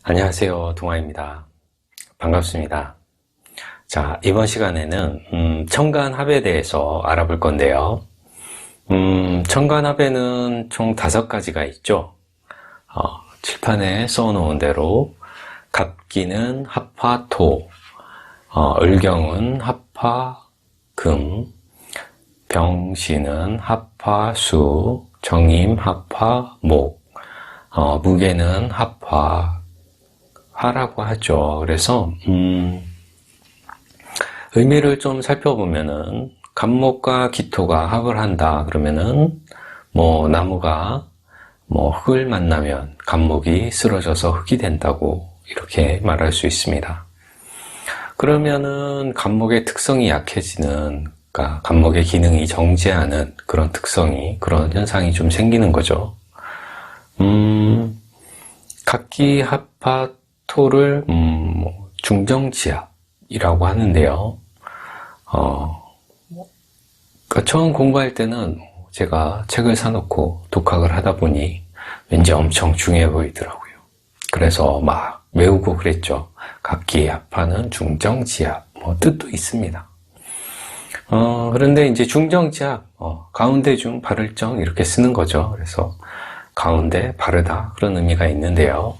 안녕하세요. 동아입니다. 반갑습니다. 자, 이번 시간에는 청간합에 대해서 알아볼 건데요. 청간합에는 총 5가지가 있죠. 칠판에 써놓은 대로 갑기는 합화토, 을경은 합화금, 병신은 합화수, 정임 합화목, 무게는 합화라고 하죠. 그래서 의미를 좀 살펴보면은 갑목과 기토가 합을 한다 그러면은 나무가 흙을 만나면 갑목이 쓰러져서 흙이 된다고 이렇게 말할 수 있습니다. 그러면은 갑목의 특성이 약해지는, 그러니까 갑목의 기능이 정지하는 그런 현상이 좀 생기는 거죠. 갑기 합화토를 중정지압이라고 하는데요. 그러니까 처음 공부할 때는 제가 책을 사놓고 독학을 하다 보니 왠지 엄청 중요해 보이더라고요. 그래서 막 외우고 그랬죠. 갑기 합화는 중정지압, 뜻도 있습니다. 그런데 이제 중정지압, 가운데 중 바를 정 이렇게 쓰는 거죠. 그래서 가운데 바르다 그런 의미가 있는데요.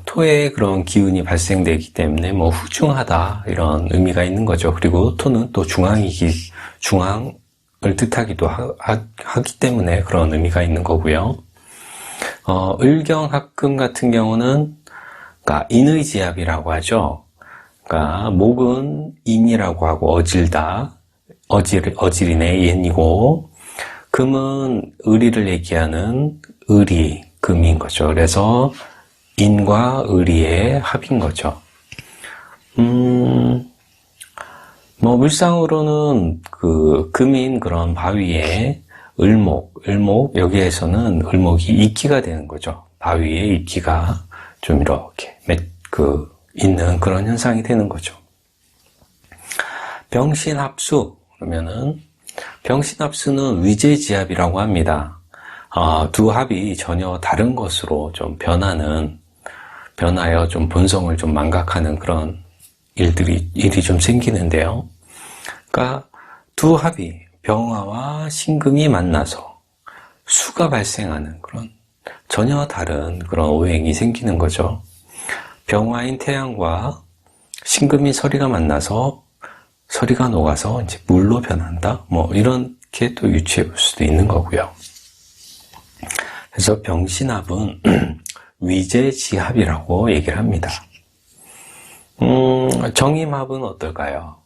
토에 그런 기운이 발생되기 때문에 후중하다 이런 의미가 있는 거죠. 그리고 토는 또 중앙을 뜻하기도 하기 때문에 그런 의미가 있는 거고요. 을경합금 같은 경우는 그러니까 인의지압이라고 하죠. 그러니까 목은 인이라고 하고 어질다, 어질이네 인이고, 금은 의리를 얘기하는 의리, 금인 거죠. 그래서 인과 의리의 합인 거죠. 물상으로는 금인 그런 바위에 을목, 여기에서는 을목이 이끼가 되는 거죠. 바위에 이끼가 좀 이렇게 있는 그런 현상이 되는 거죠. 병신합수, 그러면은, 병신합수는 위제지압이라고 합니다. 두 합이 전혀 다른 것으로 좀 변하여 좀 본성을 좀 망각하는 그런 일이 좀 생기는데요. 그러니까 두 합이 병화와 신금이 만나서 수가 발생하는 그런 전혀 다른 그런 오행이 생기는 거죠. 병화인 태양과 신금인 서리가 만나서 서리가 녹아서 이제 물로 변한다. 이렇게 또 유추해 볼 수도 있는 거고요. 그래서 병신합은 위제지합이라고 얘기를 합니다. 정임합은 어떨까요?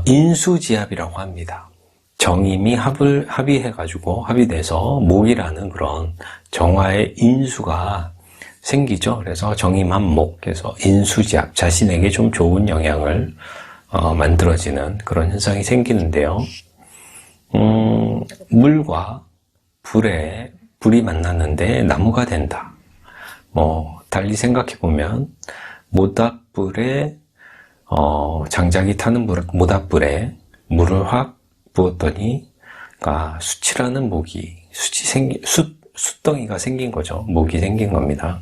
인수지합이라고 합니다. 정임이 합의돼서 목이라는 그런 정화의 인수가 생기죠. 그래서 정임합목, 그래서 인수지압, 자신에게 좀 좋은 영향을 만들어지는 그런 현상이 생기는데요. 물과 불이 만났는데 나무가 된다. 달리 생각해보면 모닥불에 장작이 타는 모닥불에 물을 확 부었더니 수치라는 숯덩이가 생긴 거죠. 목이 생긴 겁니다.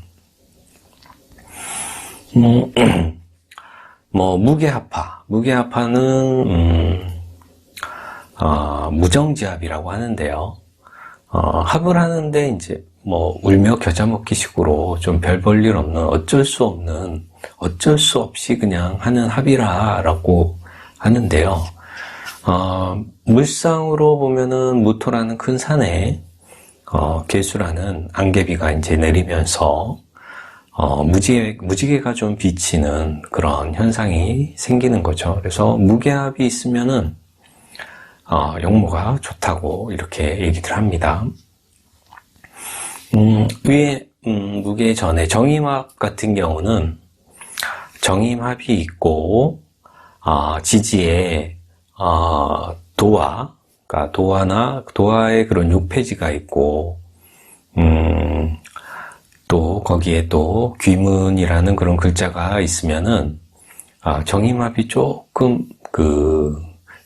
무게합화는 무정지압이라고 하는데요. 합을 하는데 이제 울며 겨자 먹기식으로 좀 별 볼 일 없는 어쩔 수 없이 그냥 하는 합이라고 하는데요. 물상으로 보면은 무토라는 큰 산에 개수라는 안개비가 이제 내리면서 무지개가 좀 비치는 그런 현상이 생기는 거죠. 그래서 무게합이 있으면은 용모가 좋다고 이렇게 얘기들 합니다. 위에 무게 전에 정임합 같은 경우는 정임합이 있고 지지에 그러니까 도화의 그런 6페지가 있고 또 거기에 또 귀문이라는 그런 글자가 있으면은 정임합이 조금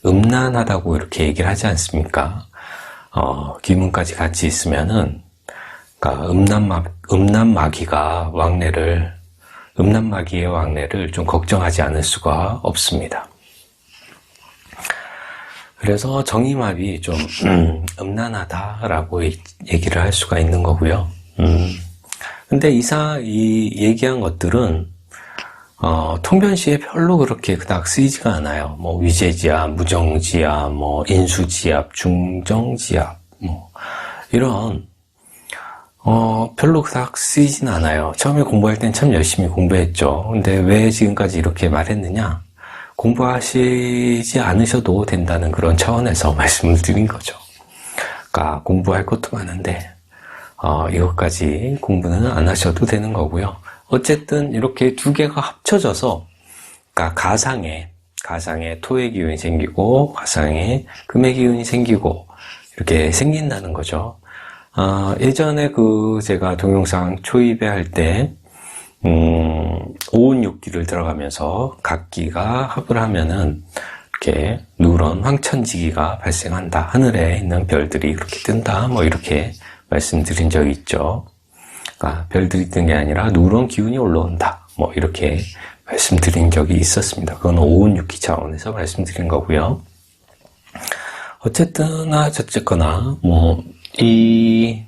음란하다고 이렇게 얘기를 하지 않습니까? 귀문까지 같이 있으면은 그러니까 음란마귀의 왕래를 좀 걱정하지 않을 수가 없습니다. 그래서 정의마비 좀 음란하다라고 얘기를 할 수가 있는 거고요. 근데 이 얘기한 것들은 통변시에 별로 그렇게 그닥 쓰이지가 않아요. 뭐 위제지압, 무정지압, 뭐 인수지압, 중정지압, 뭐 이런 별로 그닥 쓰이진 않아요. 처음에 공부할 땐 참 열심히 공부했죠. 근데 왜 지금까지 이렇게 말했느냐? 공부하시지 않으셔도 된다는 그런 차원에서 말씀을 드린 거죠. 그러니까 공부할 것도 많은데 이것까지 공부는 안 하셔도 되는 거고요. 어쨌든 이렇게 두 개가 합쳐져서 그러니까 가상에 토의 기운이 생기고 가상에 금의 기운이 생기고 이렇게 생긴다는 거죠. 예전에 제가 동영상 초입에 할 때 오운 6기를 들어가면서 각 기가 합을 하면은 이렇게 누런 황천지기가 발생한다. 하늘에 있는 별들이 그렇게 뜬다. 뭐 이렇게 말씀드린 적이 있죠. 그러니까 별들이 뜬 게 아니라 누런 기운이 올라온다. 뭐 이렇게 말씀드린 적이 있었습니다. 그건 오운 6기 차원에서 말씀드린 거고요. 어쨌거나 뭐 이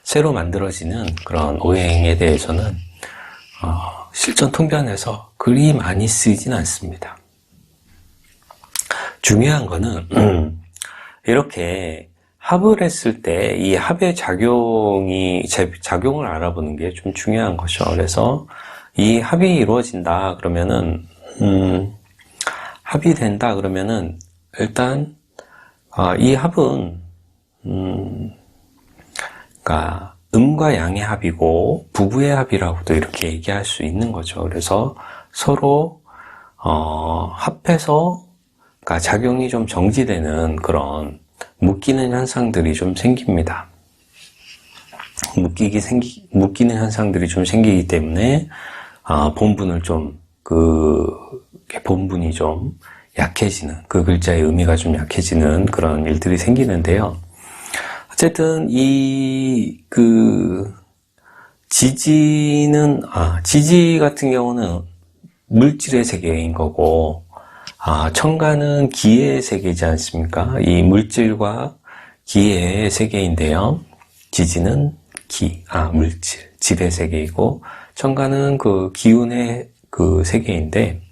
새로 만들어지는 그런 오행에 대해서는 실전 통변에서 그리 많이 쓰이진 않습니다. 중요한 거는 이렇게 합을 했을 때 이 합의 작용을 알아보는 게 좀 중요한 거죠. 그래서 이 합이 이루어진다 그러면은 합이 된다 그러면은 일단 이 합은 그러니까 음과 양의 합이고 부부의 합이라고도 이렇게 얘기할 수 있는 거죠. 그래서 서로 합해서 그러니까 작용이 좀 정지되는 그런 묶이는 현상들이 좀 생깁니다. 묶이는 현상들이 좀 생기기 때문에 본분을 좀 본분이 좀 약해지는, 그 글자의 의미가 좀 약해지는 그런 일들이 생기는데요. 어쨌든 지지 같은 경우는 물질의 세계인 거고, 천간은 기의 세계이지 않습니까? 이 물질과 기의 세계인데요. 지지는 물질, 질의 세계이고, 천간은 그 기운의 그 세계인데,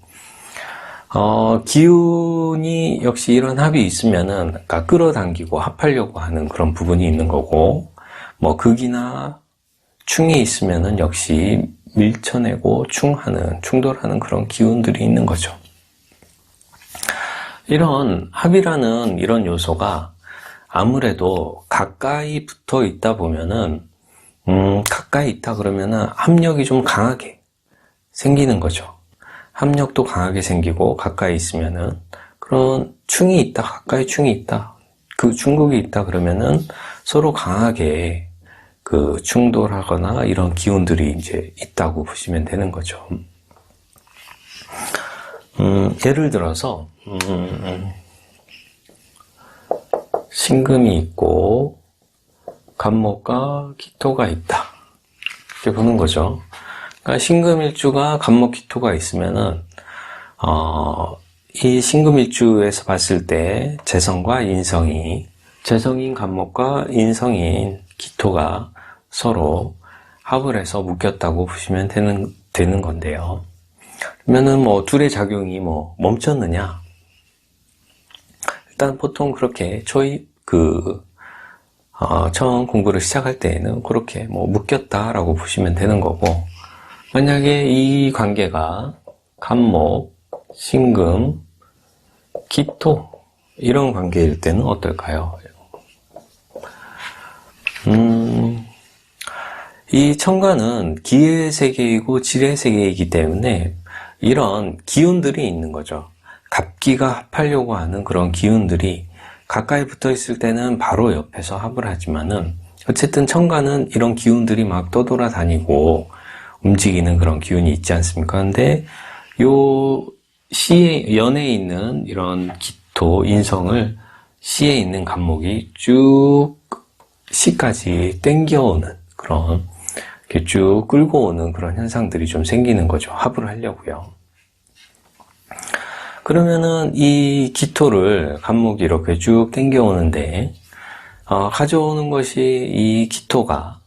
기운이 역시 이런 합이 있으면은, 그러니까 끌어당기고 합하려고 하는 그런 부분이 있는 거고, 뭐 극이나 충이 있으면은 역시 밀쳐내고 충돌하는 그런 기운들이 있는 거죠. 이런 합이라는 이런 요소가 아무래도 가까이 붙어 있다 보면은, 가까이 있다 그러면은 합력이 좀 강하게 생기는 거죠. 합력도 강하게 생기고 가까이 있으면은 그런 충이 있다, 가까이 충이 있다, 그 중국이 있다 그러면은 서로 강하게 그 충돌하거나 이런 기운들이 이제 있다고 보시면 되는 거죠. 예를 들어서 신금이 있고 간목과 기토가 있다 이렇게 보는 거죠. 그러니까 신금일주가 간목기토가 있으면은 이 신금일주에서 봤을 때 재성과 인성이, 재성인 간목과 인성인 기토가 서로 합을 해서 묶였다고 보시면 되는 건데요. 그러면은 뭐 둘의 작용이 뭐 멈췄느냐? 일단 보통 그렇게 처음 공부를 시작할 때에는 그렇게 뭐 묶였다라고 보시면 되는 거고, 만약에 이 관계가 간목, 신금, 기토 이런 관계일 때는 어떨까요? 이 천간은 기의 세계이고 질의 세계이기 때문에 이런 기운들이 있는 거죠. 갑기가 합하려고 하는 그런 기운들이 가까이 붙어 있을 때는 바로 옆에서 합을 하지만은, 어쨌든 천간은 이런 기운들이 막 떠돌아다니고 움직이는 그런 기운이 있지 않습니까? 근데 연에 있는 이런 기토, 인성을 시에 있는 간목이 쭉 시까지 땡겨오는 그런 이렇게 쭉 끌고 오는 그런 현상들이 좀 생기는 거죠. 합을 하려고요. 그러면은 이 기토를 간목이 이렇게 쭉 당겨오는데 가져오는 것이 이 기토가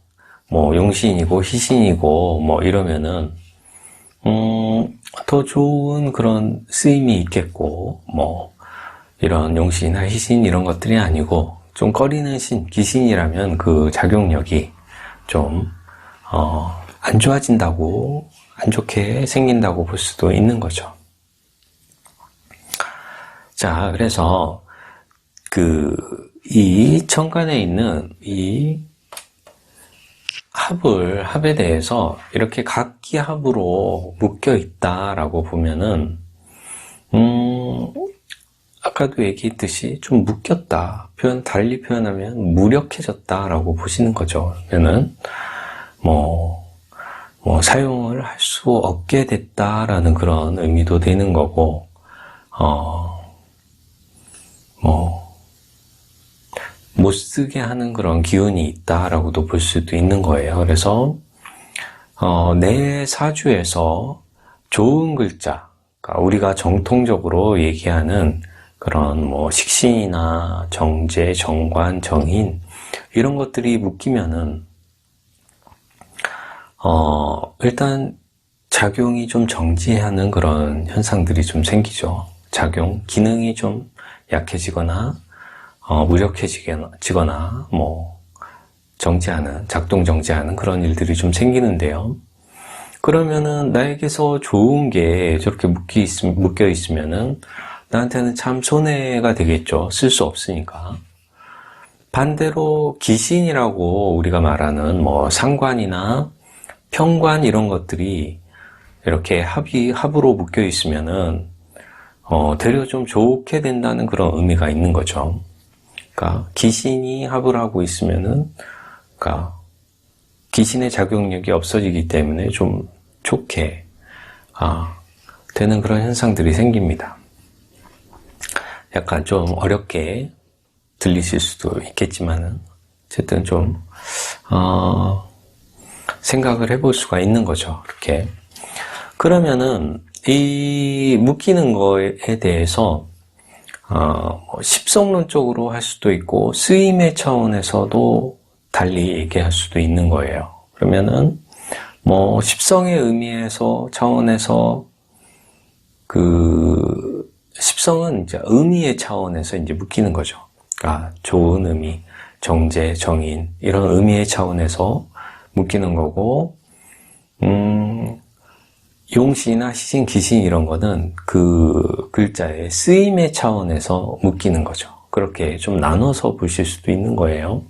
뭐 용신이고 희신이고 뭐 이러면은 더 좋은 그런 쓰임이 있겠고 뭐 이런 용신이나 희신 이런 것들이 아니고 좀 꺼리는 신, 기신이라면 그 작용력이 좀 안 좋아진다고, 안 좋게 생긴다고 볼 수도 있는 거죠. 자, 그래서 이 천간에 있는 이 합에 대해서 이렇게 각기 합으로 묶여 있다라고 보면은 아까도 얘기했듯이 좀 묶였다. 달리 표현하면 무력해졌다라고 보시는 거죠. 그러면은 뭐 사용을 할 수 없게 됐다라는 그런 의미도 되는 거고, 못 쓰게 하는 그런 기운이 있다라고도 볼 수도 있는 거예요. 그래서 내 사주에서 좋은 글자, 그러니까 우리가 정통적으로 얘기하는 그런 뭐 식신이나 정제, 정관, 정인 이런 것들이 묶이면은 일단 작용이 좀 정지하는 그런 현상들이 좀 생기죠. 작용 기능이 좀 약해지거나 무력해지거나 뭐 작동 정지하는 그런 일들이 좀 생기는데요. 그러면은 나에게서 좋은 게 저렇게 묶여 있으면은 나한테는 참 손해가 되겠죠. 쓸 수 없으니까. 반대로 기신이라고 우리가 말하는 뭐 상관이나 평관 이런 것들이 이렇게 합으로 묶여 있으면은 되려 좀 좋게 된다는 그런 의미가 있는 거죠. 그러니까 기신이 합을 하고 있으면은 그러니까 기신의 작용력이 없어지기 때문에 좀 좋게 되는 그런 현상들이 생깁니다. 약간 좀 어렵게 들리실 수도 있겠지만은 어쨌든 좀 생각을 해볼 수가 있는 거죠. 이렇게. 그러면은 이 묶이는 거에 대해서 십성론적으로 할 수도 있고 쓰임의 차원에서도 달리 얘기할 수도 있는 거예요. 그러면은 뭐 십성의 의미에서 차원에서 십성은 이제 의미의 차원에서 이제 묶이는 거죠. 그러니까 좋은 의미, 정제, 정인 이런 의미의 차원에서 묶이는 거고, 용신이나 시신, 기신 이런 거는 그 글자의 쓰임의 차원에서 묶이는 거죠. 그렇게 좀 나눠서 보실 수도 있는 거예요.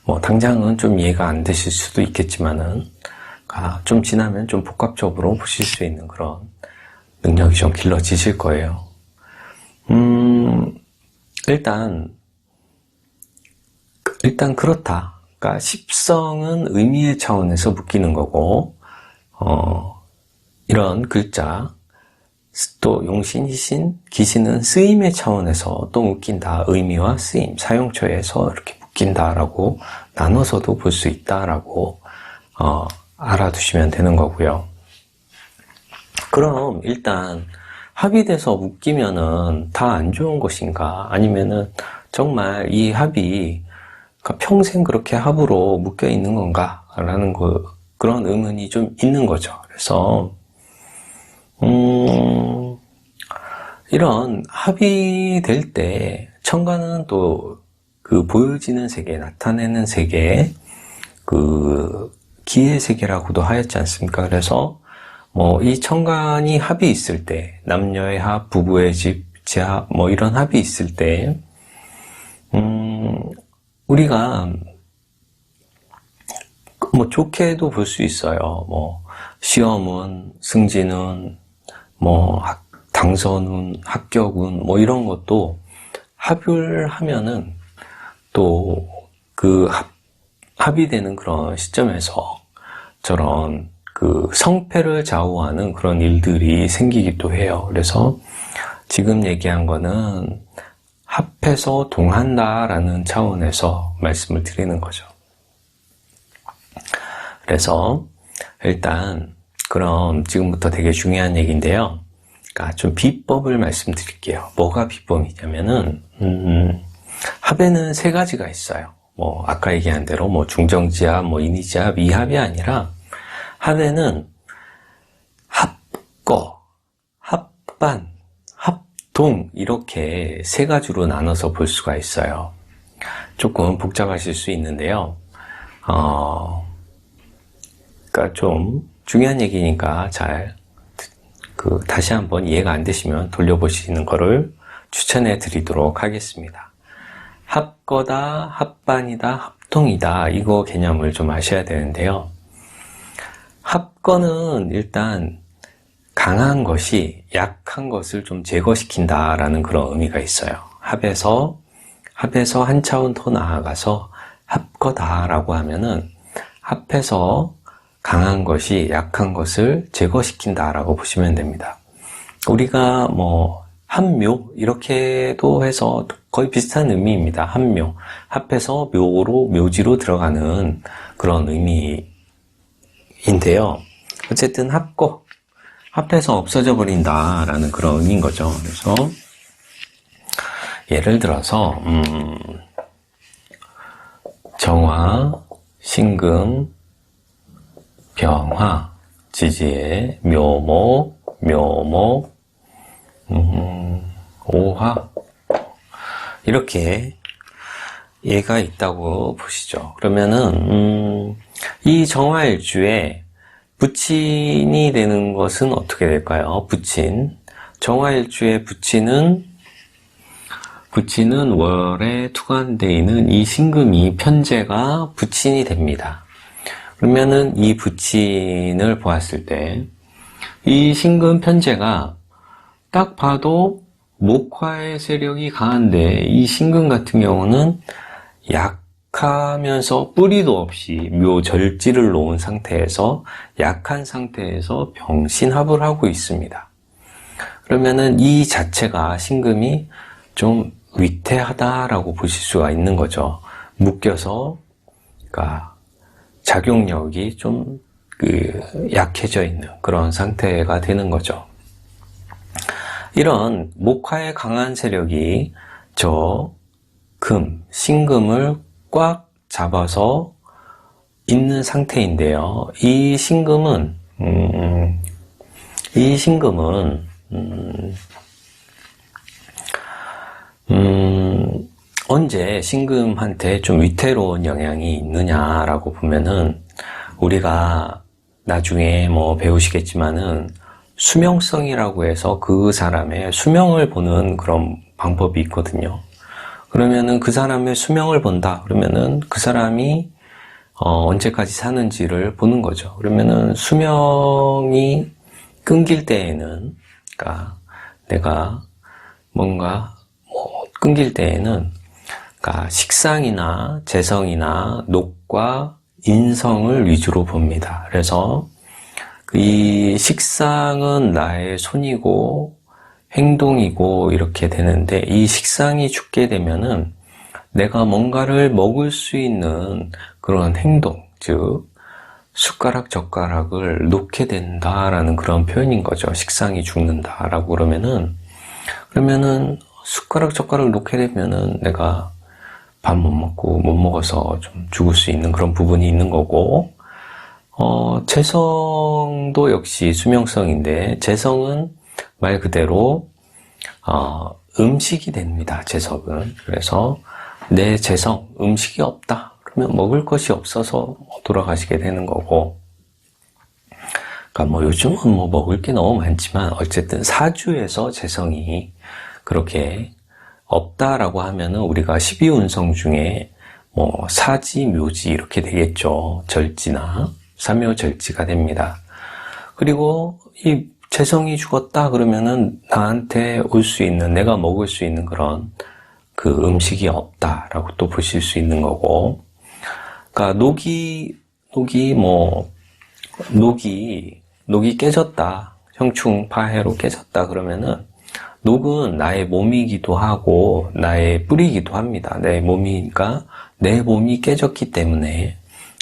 뭐 당장은 좀 이해가 안 되실 수도 있겠지만은 좀 지나면 좀 복합적으로 보실 수 있는 그런 능력이 좀 길러지실 거예요. 일단 그렇다. 그러니까 십성은 의미의 차원에서 묶이는 거고, 이런 글자, 또 용신, 희신, 기신은 쓰임의 차원에서 또 묶인다. 의미와 쓰임, 사용처에서 이렇게 묶인다라고 나눠서도 볼 수 있다라고 알아두시면 되는 거고요. 그럼 일단 합이 돼서 묶이면은 다 안 좋은 것인가? 아니면은 정말 이 합이 평생 그렇게 합으로 묶여 있는 건가? 라는 그런 의문이 좀 있는 거죠. 그래서 이런 합이 될 때 천간은 또 그 보여지는 세계, 나타내는 세계, 그 기의 세계라고도 하였지 않습니까? 그래서 뭐 이 천간이 합이 있을 때, 남녀의 합, 부부의 집, 제합, 뭐 이런 합이 있을 때, 우리가 뭐 좋게도 볼 수 있어요. 뭐 시험운, 승진운, 뭐 당선운, 합격운, 뭐 이런 것도 합을 하면은 또 그 합이 되는 그런 시점에서 저런 그 성패를 좌우하는 그런 일들이 생기기도 해요. 그래서 지금 얘기한 거는 합해서 동한다라는 차원에서 말씀을 드리는 거죠. 그래서 일단 그럼 지금부터 되게 중요한 얘기인데요. 그러니까 좀 비법을 말씀드릴게요. 뭐가 비법이냐면은 합에는 세 가지가 있어요. 뭐 아까 얘기한 대로 뭐 중정지합, 뭐 인이지합, 이합이 아니라 합에는 합거, 합반, 합동 이렇게 세 가지로 나눠서 볼 수가 있어요. 조금 복잡하실 수 있는데요. 그러니까 좀 중요한 얘기니까 잘 다시 한번 이해가 안 되시면 돌려보시는 거를 추천해 드리도록 하겠습니다. 합거다, 합반이다, 합동이다 이거 개념을 좀 아셔야 되는데요. 합거는 일단 강한 것이 약한 것을 좀 제거시킨다라는 그런 의미가 있어요. 합에서 한 차원 더 나아가서 합거다라고 하면은 합해서 강한 것이 약한 것을 제거시킨다라고 보시면 됩니다. 우리가 뭐 합묘 이렇게도 해서 거의 비슷한 의미입니다. 합묘, 합해서 묘지로 들어가는 그런 의미인데요. 어쨌든 합거, 합해서 없어져 버린다라는 그런 의미인 거죠. 그래서 예를 들어서 정화, 신금, 병화, 지지에 묘목, 오화 이렇게 예가 있다고 보시죠. 그러면은 이 정화일주에 부친이 되는 것은 어떻게 될까요? 부친. 정화일주의 부친은 월에 투관되어 있는 이 신금이 편제가 부친이 됩니다. 그러면은 이 부친을 보았을 때 이 신금 편제가 딱 봐도 목화의 세력이 강한데 이 신금 같은 경우는 약하면서 뿌리도 없이 묘절지를 놓은 상태에서 약한 상태에서 병신합을 하고 있습니다. 그러면은 이 자체가 신금이 좀 위태하다라고 보실 수가 있는 거죠. 묶여서 그러니까 작용력이 좀 약해져 있는 그런 상태가 되는 거죠. 이런 목화의 강한 세력이 저 신금을 꽉 잡아서 있는 상태인데요. 이 신금은 언제 신금한테 좀 위태로운 영향이 있느냐라고 보면은 우리가 나중에 뭐 배우시겠지만은 수명성이라고 해서 그 사람의 수명을 보는 그런 방법이 있거든요. 그러면은 그 사람의 수명을 본다. 그러면은 그 사람이 언제까지 사는지를 보는 거죠. 그러면은 수명이 끊길 때에는, 그러니까 내가 뭔가 끊길 때에는, 그러니까 식상이나 재성이나 녹과 인성을 위주로 봅니다. 그래서 이 식상은 나의 손이고 행동이고 이렇게 되는데 이 식상이 죽게 되면은 내가 뭔가를 먹을 수 있는 그런 행동, 즉 숟가락 젓가락을 놓게 된다라는 그런 표현인 거죠. 식상이 죽는다라고 그러면은 숟가락 젓가락을 놓게 되면은 내가 밥 못 먹어서 좀 죽을 수 있는 그런 부분이 있는 거고, 재성도 역시 수명성인데, 재성은 말 그대로, 음식이 됩니다, 재성은. 그래서, 내 재성, 음식이 없다. 그러면 먹을 것이 없어서 돌아가시게 되는 거고, 그러니까 요즘은 먹을 게 너무 많지만, 어쨌든 사주에서 재성이 그렇게 없다라고 하면은 우리가 12운성 중에 사지, 묘지 이렇게 되겠죠. 절지나 사묘절지가 됩니다. 그리고 이 재성이 죽었다 그러면은 나한테 올 수 있는, 내가 먹을 수 있는 그런 그 음식이 없다라고 또 보실 수 있는 거고, 그러니까 녹이 깨졌다, 형충파해로 깨졌다 그러면은 녹은 나의 몸이기도 하고 나의 뿌리이기도 합니다. 내 몸이 깨졌기 때문에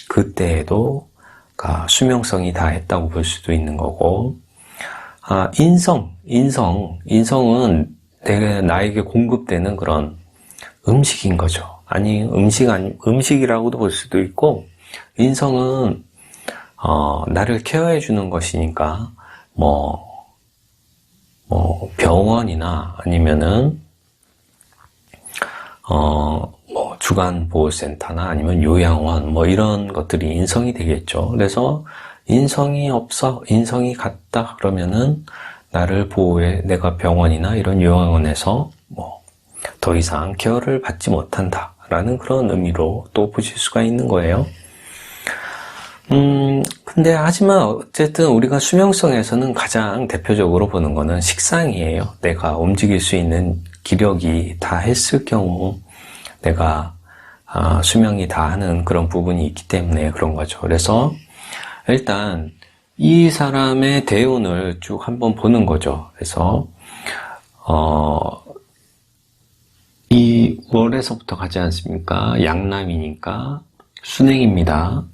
그때에도 수명성이 다 했다고 볼 수도 있는 거고, 인성은 나에게 공급되는 그런 음식인 거죠. 음식이라고도 볼 수도 있고, 인성은, 나를 케어해 주는 것이니까, 병원이나 아니면은, 주간보호센터나 아니면 요양원, 이런 것들이 인성이 되겠죠. 그래서, 인성이 없어, 인성이 같다, 그러면은, 나를 보호해, 내가 병원이나 이런 요양원에서, 더 이상 케어를 받지 못한다, 라는 그런 의미로 또 보실 수가 있는 거예요. 하지만 어쨌든 우리가 수명성에서는 가장 대표적으로 보는 거는 식상이에요. 내가 움직일 수 있는 기력이 다 했을 경우 내가 수명이 다 하는 그런 부분이 있기 때문에 그런 거죠. 그래서 일단 이 사람의 대운을 쭉 한번 보는 거죠. 그래서 이 월에서부터 가지 않습니까? 양남이니까 순행입니다.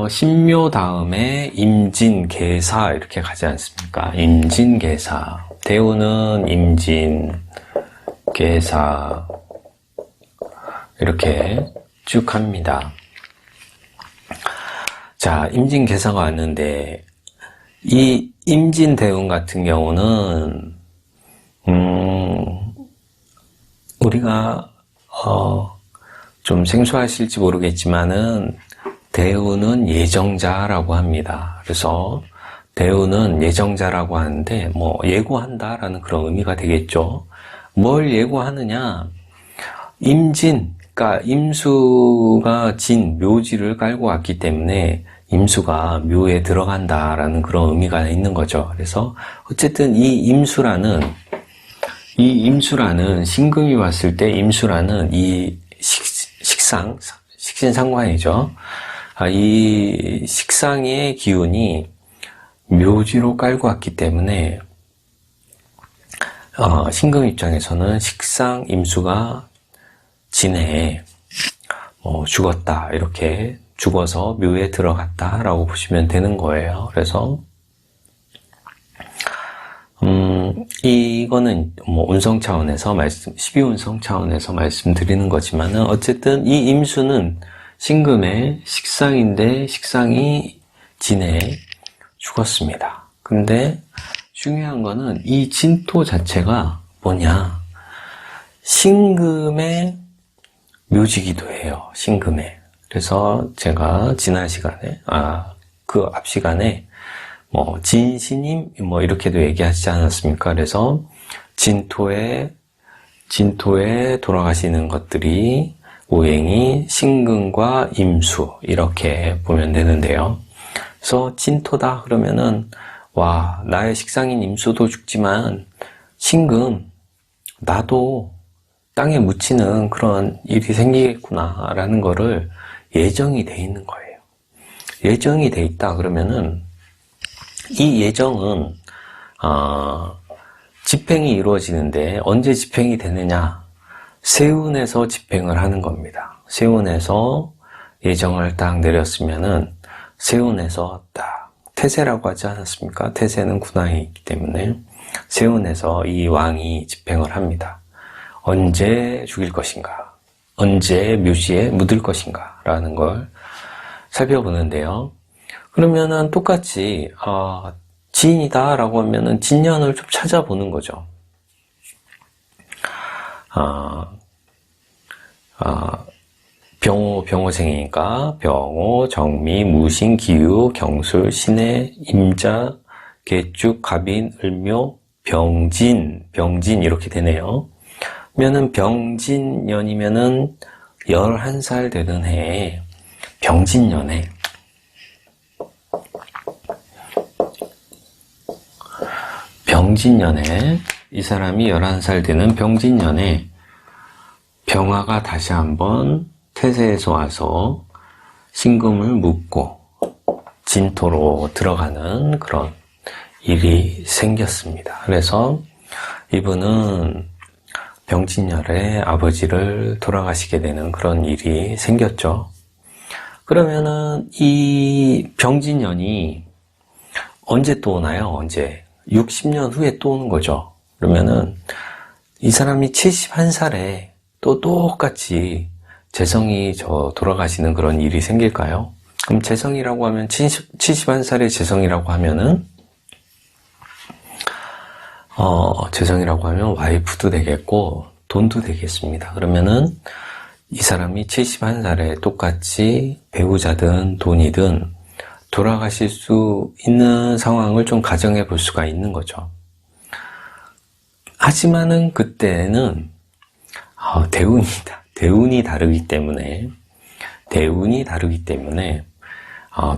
신묘 다음에 임진, 계사 이렇게 가지 않습니까? 임진, 계사. 대운은 임진, 계사 이렇게 쭉 갑니다. 자, 임진, 계사가 왔는데 이 임진 대운 같은 경우는 우리가 좀 생소하실지 모르겠지만은 대운은 예정자라고 합니다. 그래서 대운은 예정자라고 하는데 예고한다라는 그런 의미가 되겠죠. 뭘 예고하느냐? 임진, 그러니까 임수가 진, 묘지를 깔고 왔기 때문에 임수가 묘에 들어간다라는 그런 의미가 있는 거죠. 그래서 어쨌든 이 임수라는 신금이 왔을 때 임수라는 이 식신상관이죠. 이 식상의 기운이 묘지로 깔고 왔기 때문에 신금 입장에서는 식상 임수가 진해에 죽었다, 이렇게 죽어서 묘에 들어갔다라고 보시면 되는 거예요. 그래서 이거는 운성 차원에서 12운성 차원에서 말씀드리는 거지만은 어쨌든 이 임수는 신금의 식상인데 식상이 진해에 죽었습니다. 근데 중요한 거는 이 진토 자체가 뭐냐? 신금의 묘지기도 해요. 신금의. 그래서 제가 지난 시간에, 그 앞 시간에 진신임 이렇게도 얘기하지 않았습니까? 그래서 진토에 돌아가시는 것들이 오행이 신금과 임수 이렇게 보면 되는데요. 그래서 진토다 그러면은 나의 식상인 임수도 죽지만 신금 나도 땅에 묻히는 그런 일이 생기겠구나라는 거를 예정이 돼 있는 거예요. 예정이 돼 있다 그러면은 이 예정은 집행이 이루어지는데 언제 집행이 되느냐? 세운에서 집행을 하는 겁니다. 세운에서 예정을 딱 내렸으면은 세운에서 딱 태세라고 하지 않았습니까? 태세는 군왕이 있기 때문에 세운에서 이 왕이 집행을 합니다. 언제 죽일 것인가? 언제 묘지에 묻을 것인가? 라는 걸 살펴보는데요. 그러면은 똑같이 지인이다 라고 하면은 진년을 좀 찾아보는 거죠. 병호생이니까 병호, 정미, 무신, 기유, 경술, 신해, 임자, 개축, 갑인, 을묘, 병진 이렇게 되네요. 그러면은 병진년이면은 11살 되는 해에 병진년에 이 사람이 11살 되는 병진년에 병화가 다시 한번 태세에서 와서 신금을 묻고 진토로 들어가는 그런 일이 생겼습니다. 그래서 이분은 병진년에 아버지를 돌아가시게 되는 그런 일이 생겼죠. 그러면은 이 병진년이 언제 또 오나요? 언제? 60년 후에 또 오는 거죠. 그러면은 이 사람이 71살에 또 똑같이 재성이 돌아가시는 그런 일이 생길까요? 그럼 재성이라고 하면 71살의 재성이라고 하면은 재성이라고 하면 와이프도 되겠고 돈도 되겠습니다. 그러면은 이 사람이 71살에 똑같이 배우자든 돈이든 돌아가실 수 있는 상황을 좀 가정해 볼 수가 있는 거죠. 하지만은 그때는 대운이 다르기 때문에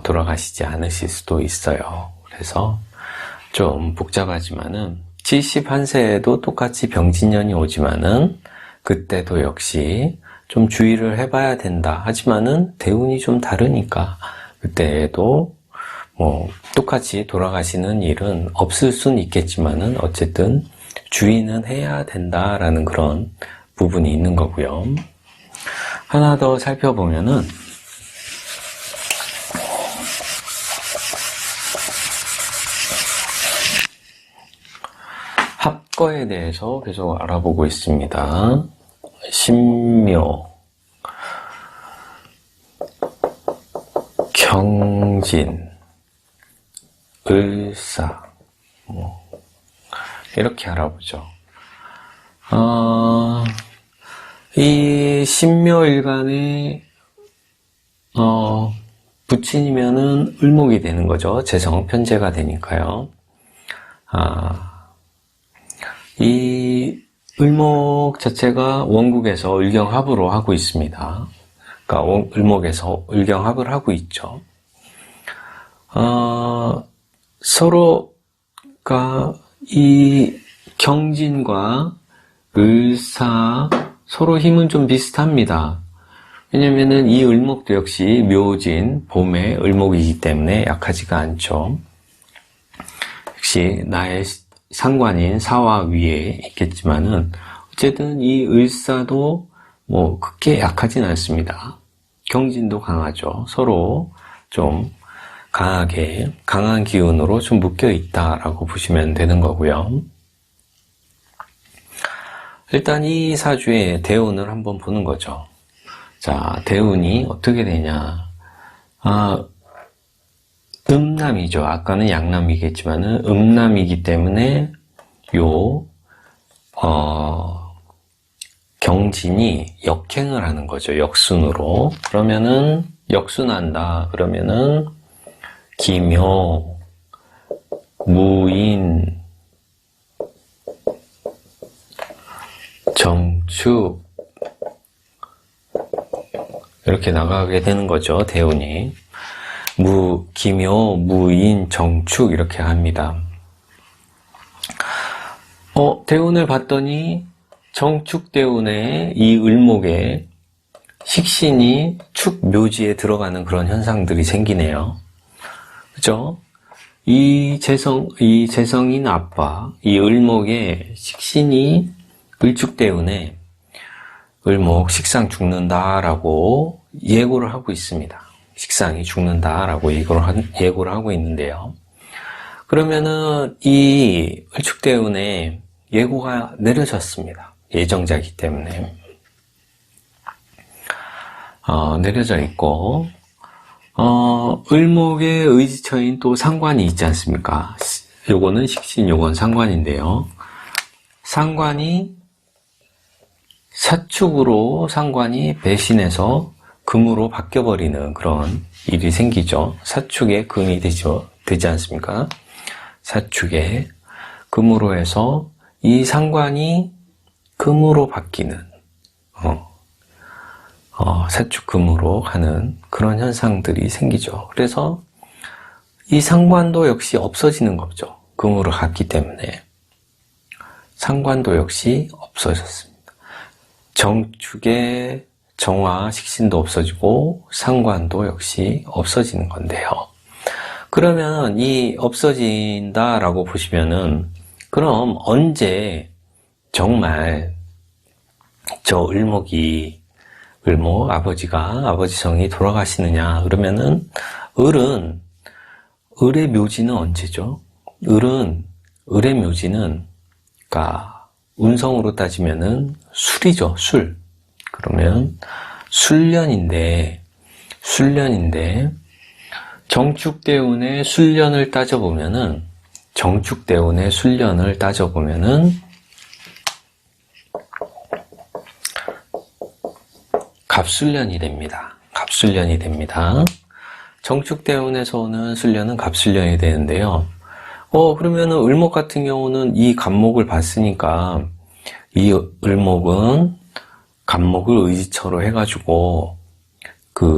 돌아가시지 않으실 수도 있어요. 그래서 좀 복잡하지만은 71세에도 똑같이 병진년이 오지만은 그때도 역시 좀 주의를 해봐야 된다. 하지만은 대운이 좀 다르니까 그때에도 뭐 똑같이 돌아가시는 일은 없을 수는 있겠지만은 어쨌든 주의는 해야 된다라는 그런 부분이 있는 거고요. 하나 더 살펴보면은 합거에 대해서 계속 알아보고 있습니다. 신묘, 경진, 을사, 이렇게 알아보죠. 이 신묘일간에 부친이면은 을목이 되는 거죠. 재성 편제가 되니까요. 이 을목 자체가 원국에서 을경합으로 하고 있습니다. 그러니까 을목에서 을경합을 하고 있죠. 서로가 이 경진과 을사 서로 힘은 좀 비슷합니다. 왜냐면은 이 을목도 역시 묘진, 봄의 을목이기 때문에 약하지가 않죠. 역시 나의 상관인 사화 위에 있겠지만은 어쨌든 이 을사도 뭐 크게 약하진 않습니다. 경진도 강하죠. 서로 좀 강한 기운으로 좀 묶여 있다라고 보시면 되는 거고요. 일단 이 사주의 대운을 한번 보는 거죠. 자, 대운이 어떻게 되냐. 음남이죠. 아까는 양남이겠지만은 음남이기 때문에 경진이 역행을 하는 거죠. 역순으로. 그러면은 역순한다. 그러면은 기묘, 무인, 정축 이렇게 나가게 되는 거죠. 대운이. 기묘, 무인, 정축 이렇게 합니다. 대운을 봤더니 정축대운에 이 을목에 식신이 축묘지에 들어가는 그런 현상들이 생기네요. 그죠? 이 재성인 아빠, 이 을목의 식신이 을축대운에 을목 식상 죽는다라고 예고를 하고 있습니다. 식상이 죽는다라고 예고를 하고 있는데요. 그러면은 이 을축대운에 예고가 내려졌습니다. 예정자이기 때문에 내려져 있고 을목의 의지처인 또 상관이 있지 않습니까? 요거는 식신, 요건 상관인데요. 상관이 사축으로 상관이 배신해서 금으로 바뀌어버리는 그런 일이 생기죠. 사축에 금이 되지 않습니까? 사축에 금으로 해서 이 상관이 금으로 바뀌는 사축금으로 가는 그런 현상들이 생기죠. 그래서 이 상관도 역시 없어지는 거죠. 금으로 갔기 때문에 상관도 역시 없어졌습니다. 정축의 정화, 식신도 없어지고 상관도 역시 없어지는 건데요. 그러면 이 없어진다라고 보시면은 그럼 언제 정말 저 을목이 을목 아버지 성이 돌아가시느냐 그러면은 을의 묘지는 언제죠? 을의 묘지는 그러니까 운성으로 따지면은 술이죠. 술. 그러면 술년인데 정축대운의 술년을 따져보면은 갑술년이 됩니다. 정축대운에서 오는 술년은 갑술년이 되는데요. 그러면은 을목 같은 경우는 이 갑목을 봤으니까 이 을목은 갑목을 의지처로 해가지고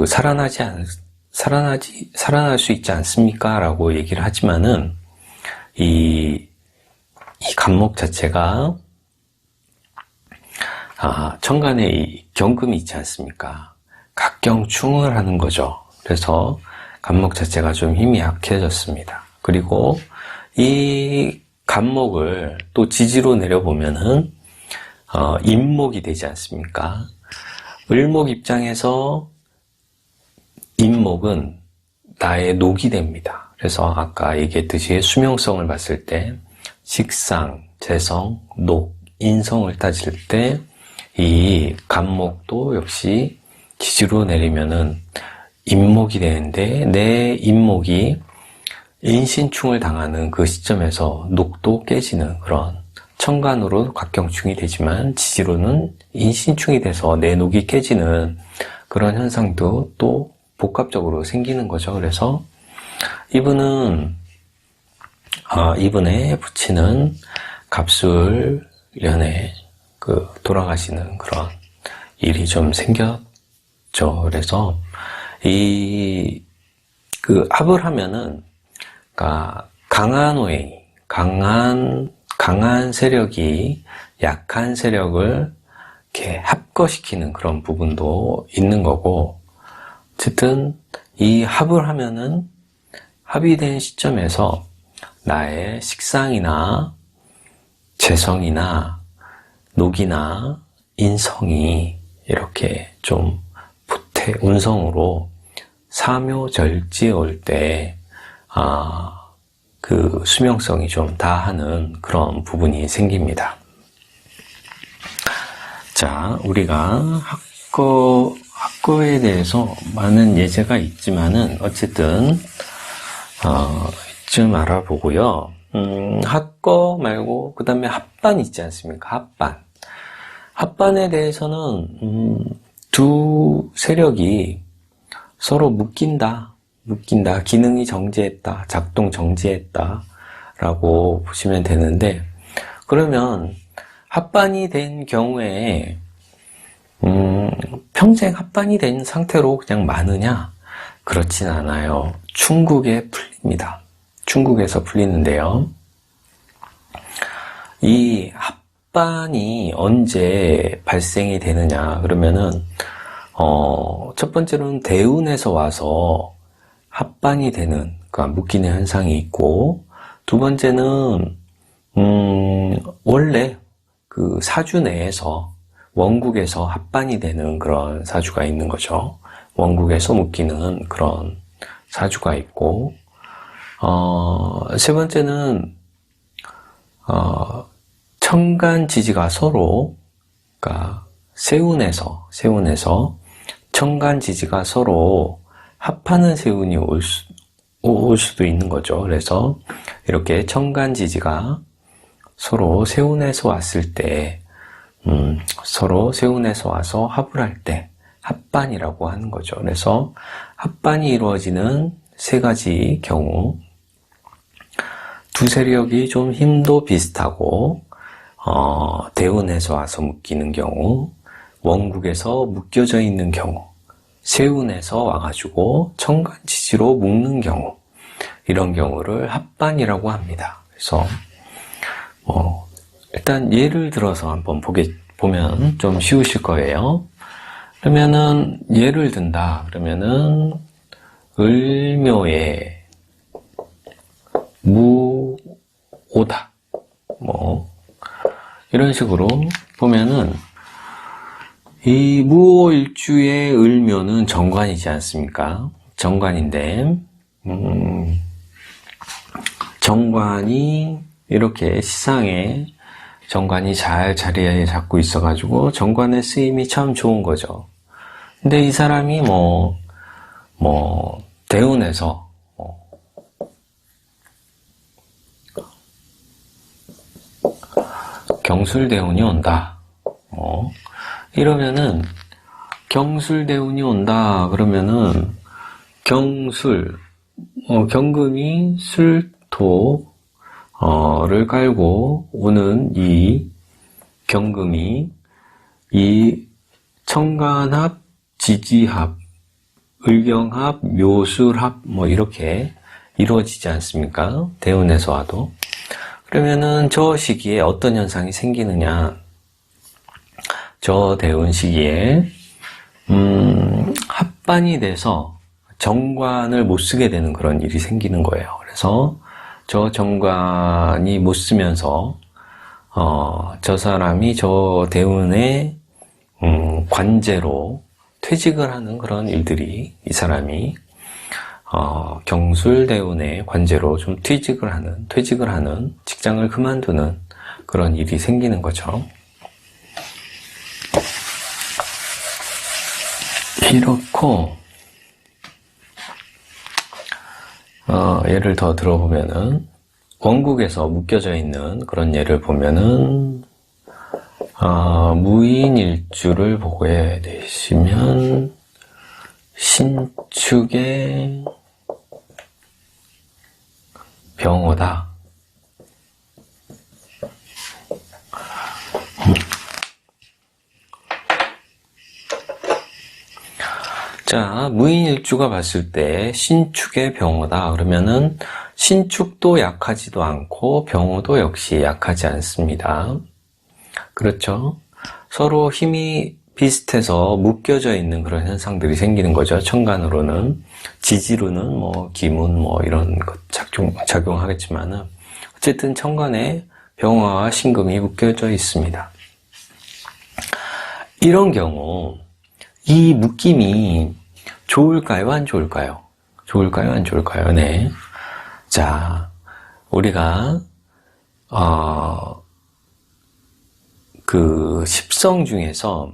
살아날 수 있지 않습니까? 라고 얘기를 하지만은 이 갑목 자체가 천간에 이 경금이 있지 않습니까? 각경충을 하는 거죠. 그래서 갑목 자체가 좀 힘이 약해졌습니다. 그리고 이 갑목을 또 지지로 내려보면은 임목이 되지 않습니까? 을목 입장에서 임목은 나의 녹이 됩니다. 그래서 아까 얘기했듯이 수명성을 봤을 때 식상, 재성, 녹, 인성을 따질 때 이 갑목도 역시 지지로 내리면은 임목이 되는데 내 임목이 인신충을 당하는 그 시점에서 녹도 깨지는 그런 천간으로 각경충이 되지만 지지로는 인신충이 돼서 내 녹이 깨지는 그런 현상도 또 복합적으로 생기는 거죠. 그래서 이분의 부친은 갑술년에 돌아가시는 그런 일이 좀 생겼죠. 그래서 합을 하면은 강한 오행, 강한 세력이 약한 세력을 이렇게 합거시키는 그런 부분도 있는 거고, 어쨌든 이 합을 하면은 합이 된 시점에서 나의 식상이나 재성이나 녹이나 인성이 이렇게 좀 운성으로 사묘절지 올 때 그 수명성이 좀 다하는 그런 부분이 생깁니다. 자, 우리가 학거에 대해서 많은 예제가 있지만은 어쨌든 좀 알아보고요. 학거 말고 그 다음에 합반 있지 않습니까? 합반에 대해서는 두 세력이 서로 묶인다, 기능이 정지했다, 작동 정지했다 라고 보시면 되는데, 그러면 합반이 된 경우에 평생 합반이 된 상태로 그냥 마느냐? 그렇진 않아요. 충국에 풀립니다. 충국에서 풀리는데요. 이 합반이 언제 발생이 되느냐 그러면은 첫 번째로는 대운에서 와서 합반이 되는, 그러니까 묶이는 현상이 있고, 두 번째는 원래 그 사주 내에서 원국에서 합반이 되는 그런 사주가 있는 거죠. 원국에서 묶이는 그런 사주가 있고, 세 번째는 천간지지가 서로, 그러니까 세운에서 천간지지가 서로 합하는 세운이 올 수도 있는 거죠. 그래서 이렇게 천간지지가 서로 세운에서 왔을 때, 서로 세운에서 와서 합을 할 때 합반이라고 하는 거죠. 그래서 합반이 이루어지는 세 가지 경우, 두 세력이 좀 힘도 비슷하고 대운에서 와서 묶이는 경우, 원국에서 묶여져 있는 경우, 세운에서 와가지고 천간지지로 묶는 경우, 이런 경우를 합반이라고 합니다. 그래서 일단 예를 들어서 한번 보면 좀 쉬우실 거예요. 그러면은 예를 든다 그러면은 을묘에 무오다 이런 식으로 보면은 이 무오일주의 을묘는 정관이지 않습니까? 정관인데, 정관이 이렇게 시상에 정관이 잘 자리에 잡고 있어가지고 정관의 쓰임이 참 좋은 거죠. 근데 이 사람이 대운에서 경술대운이 온다. 이러면은 경술대운이 온다. 그러면은 경금이 술토를 깔고 오는 이 경금이 이 천간합, 지지합, 을경합, 묘술합 이렇게 이루어지지 않습니까? 대운에서 와도. 그러면은 저 시기에 어떤 현상이 생기느냐? 저 대운 시기에 합반이 돼서 정관을 못 쓰게 되는 그런 일이 생기는 거예요. 그래서 저 정관이 못 쓰면서 저 사람이 저 대운의 관제로 퇴직을 하는 그런 일들이 이 사람이 경술대운의 관제로 좀 퇴직을 하는 직장을 그만두는 그런 일이 생기는 거죠. 이렇고 예를 더 들어보면은 원국에서 묶여져 있는 그런 예를 보면은 무인일주를 보게 되시면 신축의 병호다. 자, 무인일주가 봤을 때 신축의 병호다. 그러면은 신축도 약하지도 않고 병호도 역시 약하지 않습니다. 그렇죠? 서로 힘이 비슷해서 묶여져 있는 그런 현상들이 생기는 거죠. 천간으로는. 지지로는 기문 이런 것 작용하겠지만은 어쨌든 천간에 병화와 신금이 묶여져 있습니다. 이런 경우 이 묶임이 좋을까요? 안 좋을까요? 좋을까요? 안 좋을까요? 네. 자, 우리가 그 십성 중에서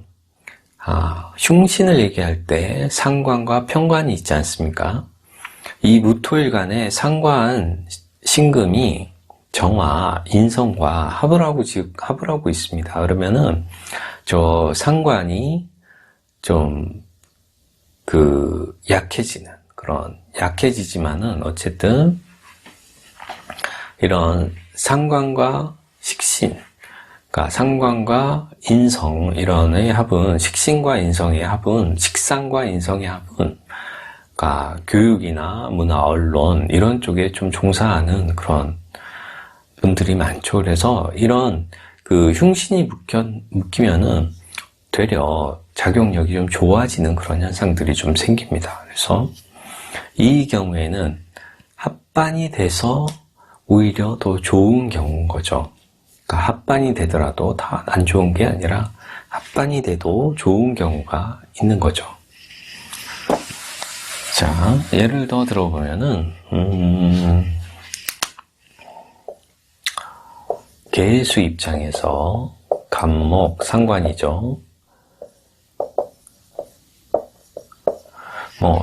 흉신을 얘기할 때 상관과 편관이 있지 않습니까? 이 무토일간에 상관 신금이 정화, 인성과 합을 하고 있습니다. 그러면은 저 상관이 좀 약해지지만은 어쨌든 이런 상관과 식신, 그러니까 상관과 인성 이런의 합은, 식신과 인성의 합은, 식상과 인성의 합은, 그러니까 교육이나 문화, 언론 이런 쪽에 좀 종사하는 그런 분들이 많죠. 그래서 이런 그 흉신이 묶이면은 되려 작용력이 좀 좋아지는 그런 현상들이 좀 생깁니다. 그래서 이 경우에는 합반이 돼서 오히려 더 좋은 경우인 거죠. 그러니까 합반이 되더라도 다 안 좋은 게 아니라 합반이 돼도 좋은 경우가 있는 거죠. 자, 예를 더 들어보면은 계수 입장에서 간목 상관이죠.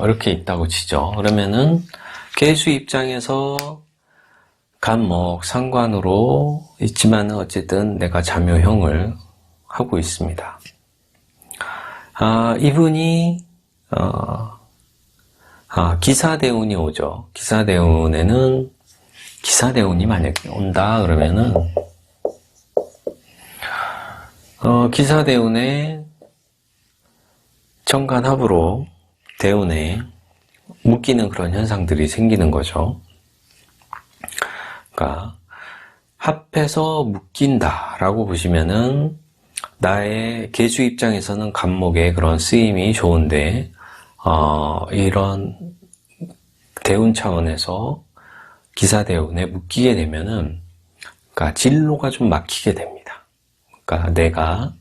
이렇게 있다고 치죠. 그러면은 계수 입장에서 간목 상관으로 있지만은 어쨌든 내가 잠요형을 하고 있습니다. 이분이 기사대운이 오죠. 기사대운이 만약에 온다 그러면은 기사대운에 정관합으로 대운에 묶이는 그런 현상들이 생기는 거죠. 그러니까 합해서 묶인다라고 보시면은 나의 계수 입장에서는 간목의 그런 쓰임이 좋은데 이런 대운 차원에서 기사대운에 묶이게 되면은 그러니까 진로가 좀 막히게 됩니다. 그러니까 내가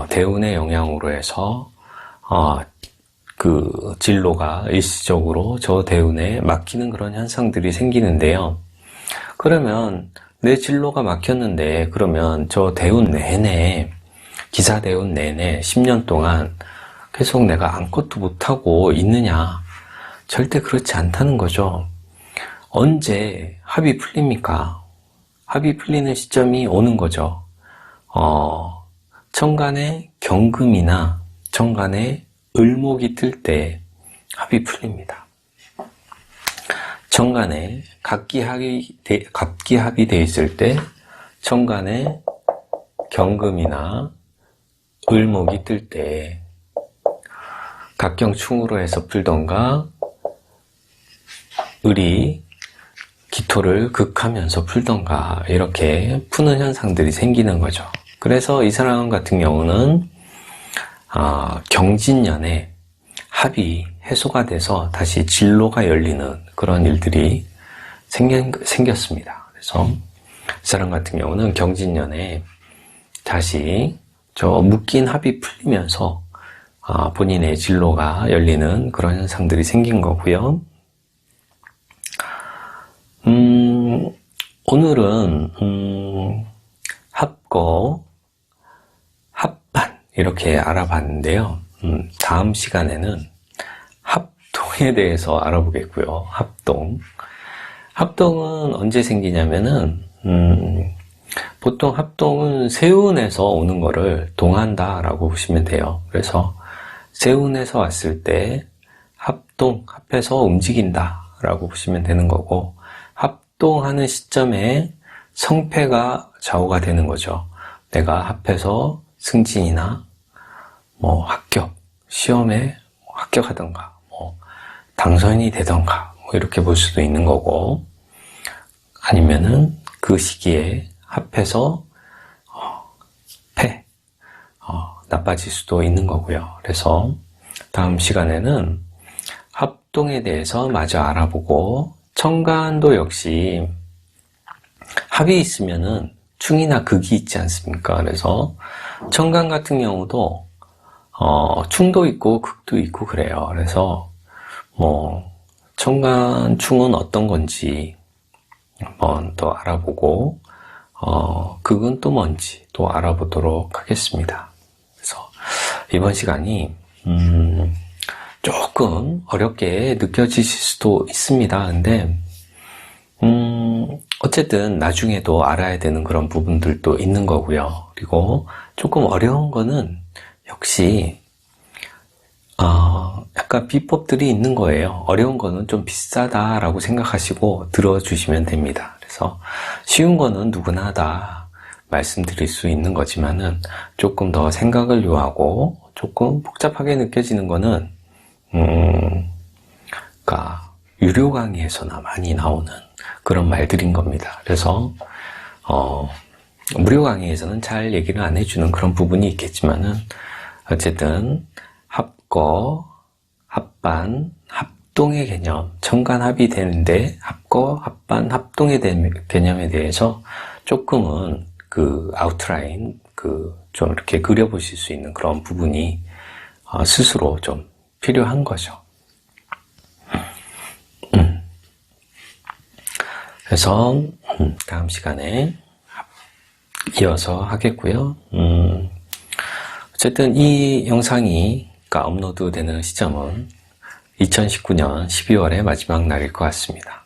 대운의 영향으로 해서 그 진로가 일시적으로 저 대운에 막히는 그런 현상들이 생기는데요. 그러면 내 진로가 막혔는데 그러면 저 대운 내내, 기사 대운 내내 10년 동안 계속 내가 아무것도 못하고 있느냐? 절대 그렇지 않다는 거죠. 언제 합이 풀립니까? 합이 풀리는 시점이 오는 거죠. 천간에 경금이나 천간에 을목이 뜰 때 합이 풀립니다. 천간에 갑기합이 돼 있을 때 천간에 경금이나 을목이 뜰 때 갑경충으로 해서 풀던가 을이 기토를 극하면서 풀던가 이렇게 푸는 현상들이 생기는 거죠. 그래서 이 사람 같은 경우는 경진년에 합이 해소가 돼서 다시 진로가 열리는 그런 일들이 생겼습니다. 그래서 이 사람 같은 경우는 경진년에 다시 저 묶인 합이 풀리면서 본인의 진로가 열리는 그런 현상들이 생긴 거고요. 오늘은 합거, 합반 이렇게 알아봤는데요. 다음 시간에는 합동에 대해서 알아보겠고요. 합동은 언제 생기냐면은 보통 합동은 세운에서 오는 거를 동한다라고 보시면 돼요. 그래서 세운에서 왔을 때 합해서 움직인다라고 보시면 되는 거고, 합동하는 시점에 성패가 좌우가 되는 거죠. 내가 합해서 승진이나 합격, 시험에 합격하던가 당선이 되던가 이렇게 볼 수도 있는 거고, 아니면은 그 시기에 합해서 나빠질 수도 있는 거고요. 그래서 다음 시간에는 합동에 대해서 마저 알아보고, 천간도 역시 합이 있으면은 충이나 극이 있지 않습니까? 그래서 천간 같은 경우도 충도 있고 극도 있고 그래요. 그래서 천간 충은 어떤 건지 한번 또 알아보고, 극은 또 뭔지 또 알아보도록 하겠습니다. 그래서 이번 시간이 조금 어렵게 느껴지실 수도 있습니다. 근데 어쨌든 나중에도 알아야 되는 그런 부분들도 있는 거고요. 그리고 조금 어려운 거는 역시 약간 비법들이 있는 거예요. 어려운 거는 좀 비싸다라고 생각하시고 들어주시면 됩니다. 그래서 쉬운 거는 누구나 다 말씀드릴 수 있는 거지만은 조금 더 생각을 요하고 조금 복잡하게 느껴지는 거는 그러니까 유료 강의에서나 많이 나오는 그런 말들인 겁니다. 그래서 무료 강의에서는 잘 얘기를 안 해주는 그런 부분이 있겠지만은 어쨌든 합거, 합반, 합동의 개념, 천간합이 되는데 합거, 합반, 합동의 개념에 대해서 조금은 그 아웃라인 좀 이렇게 그려보실 수 있는 그런 부분이 스스로 좀 필요한 거죠. 그래서 다음 시간에 이어서 하겠고요. 어쨌든 이 영상이 업로드 되는 시점은 2019년 12월의 마지막 날일 것 같습니다.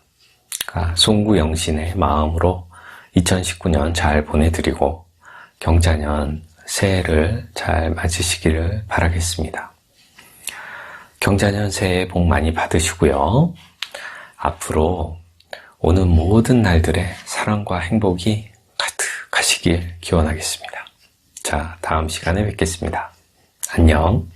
그러니까 송구영신의 마음으로 2019년 잘 보내드리고 경자년 새해를 잘 맞으시기를 바라겠습니다. 경자년 새해 복 많이 받으시고요. 앞으로 오는 모든 날들의 사랑과 행복이 가득하시길 기원하겠습니다. 자, 다음 시간에 뵙겠습니다. 안녕.